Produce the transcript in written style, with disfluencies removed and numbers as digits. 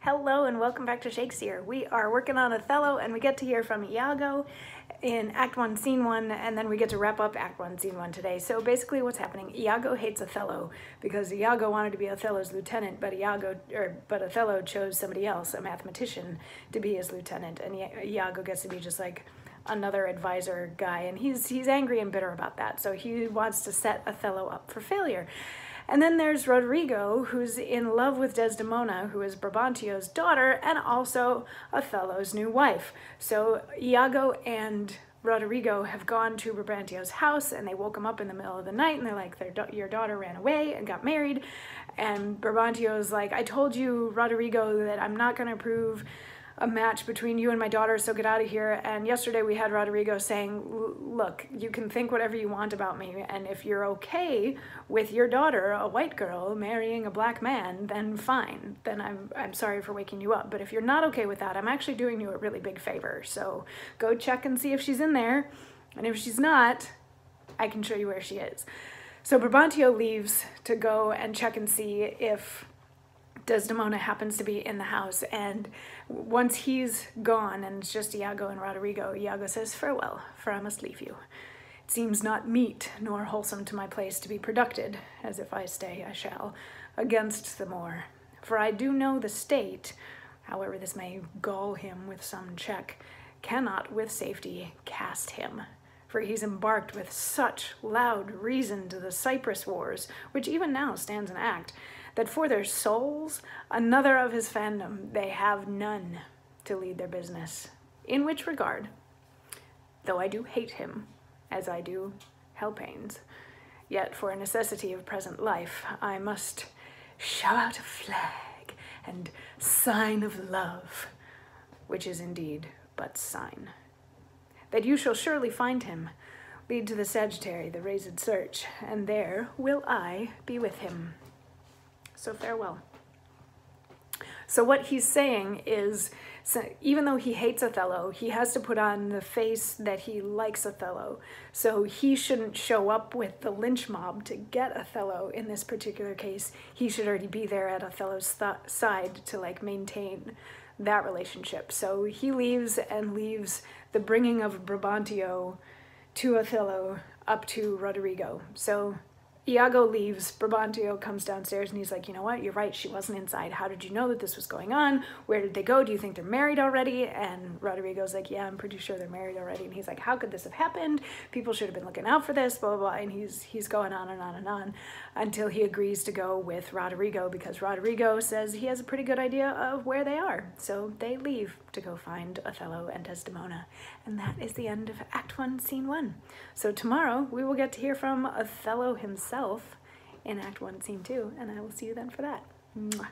Hello and welcome back to Shakesyear. We are working on Othello and we get to hear from Iago in Act 1, Scene 1, and then we get to wrap up Act 1, Scene 1 today. So basically what's happening, Iago hates Othello because Iago wanted to be Othello's lieutenant, but Othello chose somebody else, a mathematician, to be his lieutenant, and Iago gets to be just like another advisor guy, and he's angry and bitter about that, so he wants to set Othello up for failure. And then there's Roderigo, who's in love with Desdemona, who is Brabantio's daughter and also Othello's new wife. So Iago and Roderigo have gone to Brabantio's house and they woke him up in the middle of the night and they're like, your daughter ran away and got married. And Brabantio's like, I told you, Roderigo, that I'm not going to approve a match between you and my daughter, so get out of here. And yesterday we had Roderigo saying, look, you can think whatever you want about me, and if you're okay with your daughter, a white girl, marrying a black man, then fine. Then I'm sorry for waking you up. But if you're not okay with that, I'm actually doing you a really big favor. So go check and see if she's in there. And if she's not, I can show you where she is. So Brabantio leaves to go and check and see if Desdemona happens to be in the house, and once he's gone and it's just Iago and Roderigo, Iago says, farewell, for I must leave you. It seems not meet nor wholesome to my place to be produced, as if I stay I shall, against the more. For I do know the state, however this may gall him with some check, cannot with safety cast him. For he's embarked with such loud reason to the Cyprus wars, which even now stands in act, that for their souls, another of his fandom, they have none to lead their business. In which regard, though I do hate him, as I do Helpanes, yet for a necessity of present life, I must show out a flag and sign of love, which is indeed but sign. That you shall surely find him, lead to the Sagittary, the raised search, and there will I be with him. So farewell. So what he's saying is, so even though he hates Othello, he has to put on the face that he likes Othello. So he shouldn't show up with the lynch mob to get Othello in this particular case. He should already be there at Othello's side to like maintain that relationship. So he leaves and leaves the bringing of Brabantio to Othello up to Roderigo. So Iago leaves, Brabantio comes downstairs and he's like, you know what, you're right, she wasn't inside. How did you know that this was going on? Where did they go? Do you think they're married already? And Roderigo's like, yeah, I'm pretty sure they're married already. And he's like, how could this have happened? People should have been looking out for this, blah, blah, blah. And he's going on and on and on until he agrees to go with Roderigo because Roderigo says he has a pretty good idea of where they are. So they leave to go find Othello and Desdemona. And that is the end of Act 1, Scene 1. So tomorrow we will get to hear from Othello himself in Act 1, Scene 2, and I will see you then for that. Mwah.